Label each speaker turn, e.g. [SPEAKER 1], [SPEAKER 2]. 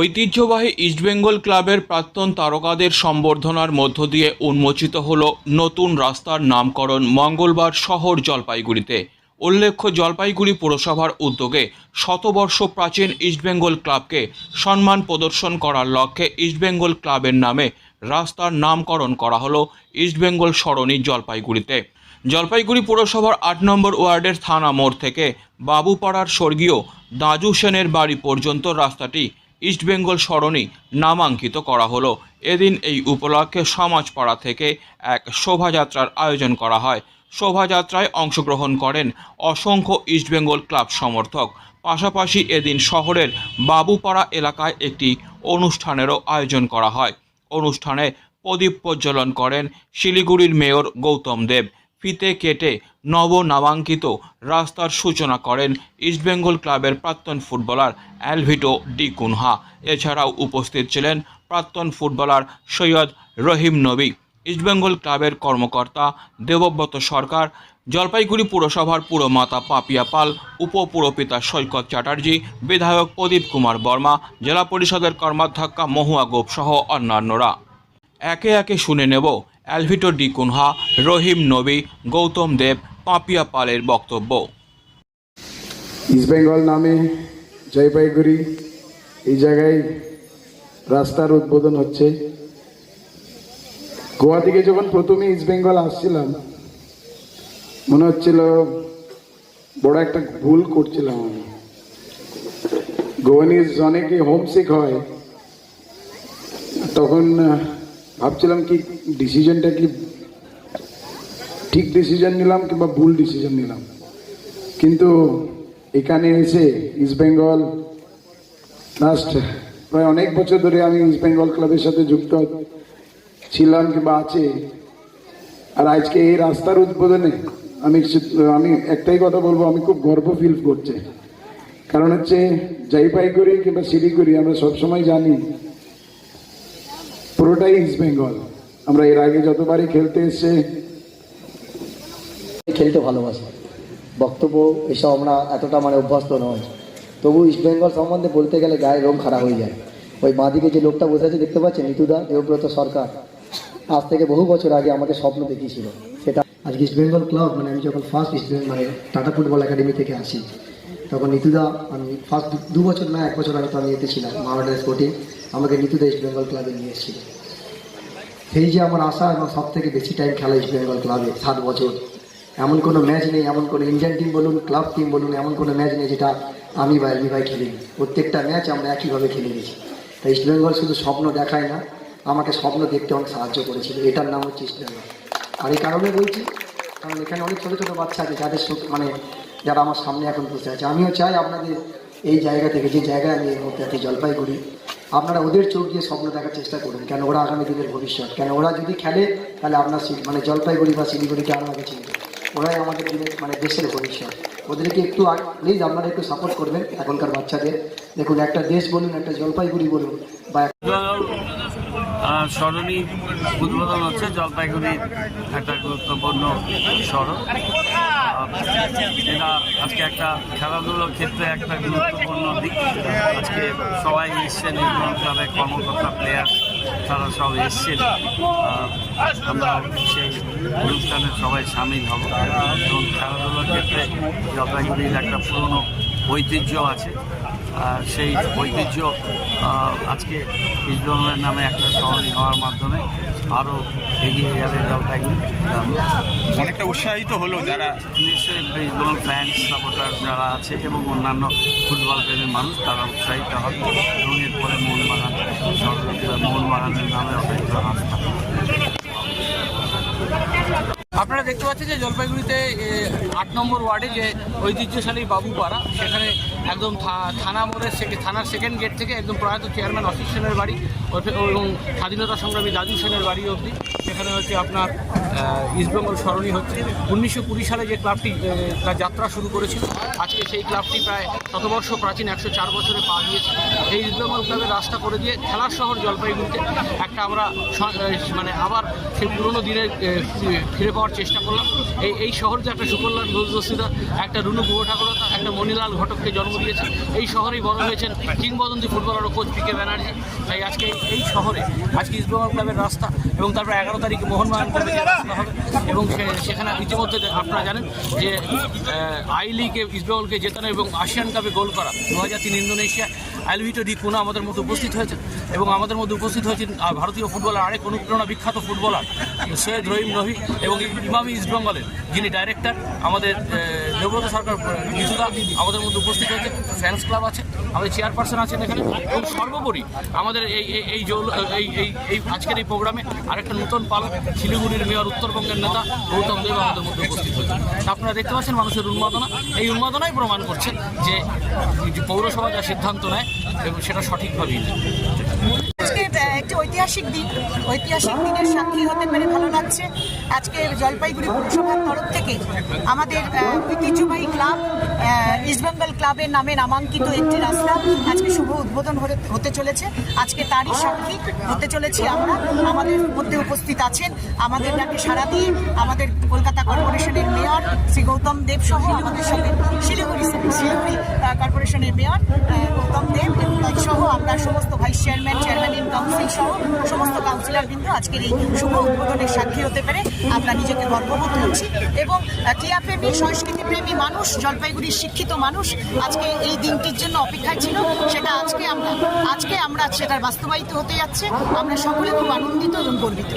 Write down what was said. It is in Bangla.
[SPEAKER 1] ঐতিহ্যবাহী ইস্টবেঙ্গল ক্লাবের প্রাক্তন তারকাদের সম্বর্ধনার মধ্য দিয়ে উন্মোচিত হল নতুন রাস্তার নামকরণ মঙ্গলবার শহর জলপাইগুড়িতে। উল্লেখ্য, জলপাইগুড়ি পুরসভার উদ্যোগে শতবর্ষ প্রাচীন ইস্টবেঙ্গল ক্লাবকে সম্মান প্রদর্শন করার লক্ষ্যে ইস্টবেঙ্গল ক্লাবের নামে রাস্তার নামকরণ করা হলো ইস্টবেঙ্গল সরণি জলপাইগুড়িতে। জলপাইগুড়ি পুরসভার ৮ নম্বর ওয়ার্ডের থানা মোড় থেকে বাবুপাড়ার স্বর্গীয় দাজু সেনের বাড়ি পর্যন্ত রাস্তাটি ইস্টবেঙ্গল সরণি নামাঙ্কিত করা হলো। এদিন এই উপলক্ষে সমাজপাড়া থেকে এক শোভাযাত্রার আয়োজন করা হয়। শোভাযাত্রায় অংশগ্রহণ করেন অসংখ্য ইস্টবেঙ্গল ক্লাব সমর্থক। পাশাপাশি এদিন শহরের বাবুপাড়া এলাকায় একটি অনুষ্ঠানেরও আয়োজন করা হয়। অনুষ্ঠানে প্রদীপ প্রজ্বলন করেন শিলিগুড়ির মেয়র গৌতম দেব। ফিতে কেটে নবনামাঙ্কিত রাস্তার সূচনা করেন ইস্টবেঙ্গল ক্লাবের প্রাক্তন ফুটবলার অ্যালভিটো ডি কুনহা। এছাড়াও উপস্থিত ছিলেন প্রাক্তন ফুটবলার সৈয়দ রহিম নবী, ইস্টবেঙ্গল ক্লাবের কর্মকর্তা দেবব্রত সরকার, জলপাইগুড়ি পুরসভার পুরমাতা পাপিয়া পাল, উপপুরপিতা সৈকত চ্যাটার্জি, বিধায়ক প্রদীপ কুমার বর্মা, জেলা পরিষদের কর্মাধ্যক্ষা মহুয়া গোপ সহ অন্যান্যরা। একে একে শুনে নেব অ্যালভিটো ডি কুনহা, রহিম নবী, গৌতম দেব, পাপিয়া পালের বক্তব্য।
[SPEAKER 2] ইস্টবেঙ্গল নামে জলপাইগুড়ি এই জায়গায় রাস্তার উদ্বোধন হচ্ছে। গোয়া থেকে যখন প্রথমে ইস্টবেঙ্গল আসছিলাম মনে হচ্ছিল বড় একটা ভুল করছিলাম আমি। গোয়ানিজ অনেকে হোমসিক হয়, তখন ভাবছিলাম কি ডিসিশনটা কি ঠিক ডিসিশন নিলাম কিংবা ভুল ডিসিশন নিলাম। কিন্তু এখানে এসে ইস্টবেঙ্গল লাস্ট প্রায় অনেক বছর ধরে আমি ইস্টবেঙ্গল ক্লাবের সাথে যুক্ত ছিলাম কিংবা আছে। আর আজকে এই রাস্তার উদ্বোধনে আমি একটাই কথা বলবো, আমি খুব গর্ব ফিল করছি। কারণ হচ্ছে জলপাইগুড়ি কিংবা শিলিগুড়ি আমরা সবসময় জানি পুরোটাই ইস্টবেঙ্গল। আমরা এর আগে যতবারই খেলতে এসে
[SPEAKER 3] খেলতে ভালোবাসি, বক্তব্য এসব আমরা এতটা অভ্যস্ত নয়। তবু ইস্টবেঙ্গল সম্বন্ধে বলতে গেলে গায়ে রোম খারাপ হয়ে যায়। ওই বাঁদিকে যে লোকটা বসে আছে দেখতে পাচ্ছেন, নিতুদা, দেবব্রত সরকার, আজ থেকে বহু বছর আগে আমাদের স্বপ্ন দেখিয়েছিল সেটা। আজকে ইস্টবেঙ্গল ক্লাব আমি যখন first East Bengal tata football academy থেকে আসি, তখন নিতুদা, আমি ফার্স্ট 2 বছর না 1 বছর আগে তো আমি এতে ছিলাম মাওয়াডার স্পোর্টিং, আমাকে নিতুদা ইস্টবেঙ্গল ক্লাবে নিয়ে এসেছিল। সেই যে আমার আশা, এবং সব থেকে বেশি টাইম খেলা ইস্টবেঙ্গল ক্লাবে 7 বছর। এমন কোনো ম্যাচ নেই, এমন কোনো ইন্ডিয়ান টিম বলুন, ক্লাব টিম বলুন, এমন কোনো ম্যাচ নেই যেটা আমি বা এলবি ভাই খেলিনি। প্রত্যেকটা ম্যাচ আমরা একইভাবে খেলে গেছি। তাই ইস্টবেঙ্গল শুধু স্বপ্ন দেখায় না, আমাকে স্বপ্ন দেখতে অনেক সাহায্য করেছিল। এটার নাম হচ্ছে ইস্টবেঙ্গল। আর এই কারণে বলছি, কারণ এখানে অনেক ছোটো ছোটো বাচ্চা আছে যাদের যারা আমার সামনে এখন বসে আছে। আমিও চাই আপনাদের এই জায়গা থেকে, যে জায়গায় আমি এই মুহূর্তে আছি জলপাইগুড়ি, আপনারা ওদের চোখ দিয়ে স্বপ্ন দেখার চেষ্টা করুন। কেন ওরা আগামী দিনের ভবিষ্যৎ। কেন ওরা যদি খেলে তাহলে আপনার জলপাইগুড়ি বা শিলিগুড়িকে আরও আগে চিনবে। ওরাই আমাদের দিনের দেশের ভবিষ্যৎ। ওদেরকে একটু প্লিজ আপনারা একটু সাপোর্ট করবেন এখনকার বাচ্চাদের। দেখুন, একটা দেশ বলুন, একটা জলপাইগুড়ি বলুন বা
[SPEAKER 4] সরণি উদ্বোধন হচ্ছে জলপাইগুড়ির একটা গুরুত্বপূর্ণ সড়ক। এটা আজকে একটা খেলাধুলোর ক্ষেত্রে একটা গুরুত্বপূর্ণ দিক। আজকে সবাই এসছেন, ক্লাবের কর্মকর্তা, প্লেয়ার, তারা সব এসছেন। আমরা সেই অনুষ্ঠানে সবাই সামিল হব। এবং খেলাধুলোর ক্ষেত্রে জলপাইগুড়ির একটা পুরনো ঐতিহ্য আছে। সেই ঐতিহ্য আজকে ইস্টবেঙ্গলের নামে একটা সরণি হওয়ার মাধ্যমে আরও এগিয়ে যাবে জলপাইগুড়ি।
[SPEAKER 5] অনেকটা উৎসাহিত হলো যারা
[SPEAKER 4] নিশ্চয়ই ইস্টবেঙ্গল ফ্যান্স সাপোর্টার যারা আছে এবং অন্যান্য ফুটবল প্রেমীর মানুষ, তারা উৎসাহিত হবে। এবং এরপরে মোহনবাগানের নামে একটা রাস্তা।
[SPEAKER 6] আপনারা দেখতে পাচ্ছেন যে জলপাইগুড়িতে 8 নম্বর ওয়ার্ডে যে ঐতিহ্যশালী বাবুপাড়া, সেখানে একদম থানা মোড়ের থানার সেকেন্ড গেট থেকে একদম প্রয়াত চেয়ারম্যান অসিত সেনের বাড়ি এবং স্বাধীনতা সংগ্রামী দাজু সেনের বাড়ি অবধি সেখানে হচ্ছে আপনার ইস্টবেঙ্গল সরণি হচ্ছে 1920 সালে যে ক্লাবটি তার যাত্রা শুরু করেছিল, আজকে সেই ক্লাবটি প্রায় শতবর্ষ প্রাচীন 104 বছরে পা দিয়েছে। এই ইস্টবেঙ্গল ক্লাবের রাস্তা করে দিয়ে খেলার শহর জলপাইগুড়িতে একটা আমরা মানে আবার সেই পুরনো দিনে ফিরে পাওয়ার চেষ্টা করলাম। এই শহর যে একটা সুকল্যাণ ঘোষদস্তিতা, একটা রুনু গুহ ঠাকুরতা, একটা মণিলাল ঘটককে জন্ম দিয়েছে। এই শহরেই বড় হয়েছেন কিংবদন্তি ফুটবলার ও কোচ পি কে ব্যানার্জি। তাই আজকে এই শহরে আজকে ইস্টবেঙ্গল ক্লাবের রাস্তা এবং তারপর 11 তারিখে মোহনবাগান ক্লাবে যে রাস্তা হবে এবং সেখানে ইতিমধ্যে আপনারা জানেন যে আই লিগে ইস্টবেঙ্গলকে জেতানো এবং আসিয়ান কাপে গোল করা 2003 ইন্দোনেশিয়া আলভিটো ডি কুনা আমাদের মধ্যে উপস্থিত হয়েছেন এবং আমাদের মধ্যে উপস্থিত হয়েছেন ভারতীয় ফুটবলার আরেক অনুপ্রেরণা বিখ্যাত ফুটবলার সৈয়দ রহিম নবী এবং ইমামি ইস্টবেঙ্গলের যিনি ডাইরেক্টর আমাদের দেবব্রত সরকার নিতুদা আমাদের মধ্যে উপস্থিত হয়েছে। ফ্যান্স ক্লাব আছে, আমাদের চেয়ারপারসন আছেন এখানে এবং সর্বোপরি আমাদের এই আজকের এই প্রোগ্রামে আরেকটা নতুন পালক শিলিগুড়ির মেয়র উত্তরবঙ্গের নেতা গৌতম দেব আমাদের মধ্যে উপস্থিত হয়েছে। আপনারা দেখতে পাচ্ছেন মানুষের উন্মাদনা, এই উন্মাদনাই প্রমাণ করছে যে পৌরসভা যা সিদ্ধান্ত নেয় এবং সেটা সঠিকভাবেই নেয়।
[SPEAKER 7] আজকে একটি ঐতিহাসিক দিনের সাক্ষী হতে পেরে ভালো লাগছে। আজকে জলপাইগুড়ি পৌরসভার তরফ থেকে আমাদের ঐতিহ্যবাহী ক্লাব ইস্টবেঙ্গল ক্লাবের নামে নামাঙ্কিত একটি রাস্তা আজকে শুভ উদ্বোধন হতে চলেছে। আজকে তারই সাক্ষী হতে চলেছি আমরা। আমাদের মধ্যে উপস্থিত আছেন আমাদের ডাকে সাড়া দিয়ে আমাদের কলকাতা কর্পোরেশনের মেয়র শ্রী গৌতম দেব সহ আমাদের সঙ্গে শিলিগুড়ি কর্পোরেশনের মেয়র গৌতম দেব সহ আমরা সমস্ত ভাইস চেয়ারম্যান ইন কাউন্সিল সহ সমস্ত কাউন্সিলরবৃন্দ আজকের এই শুভ উদ্বোধনের সাক্ষী হতে পেরে আমরা নিজেকে গর্ববোধ করছি এবং ক্রীড়াপ্রেমী সংস্কৃতিপ্রেমী মানুষ, জলপাইগুড়ির শিক্ষিত মানুষ আজকে এই দিনটির জন্য অপেক্ষায় ছিল। সেটা আজকে আমরা সেটার বাস্তবায়িত হতে যাচ্ছে। আমরা সকলে খুব আনন্দিত এবং গর্বিত।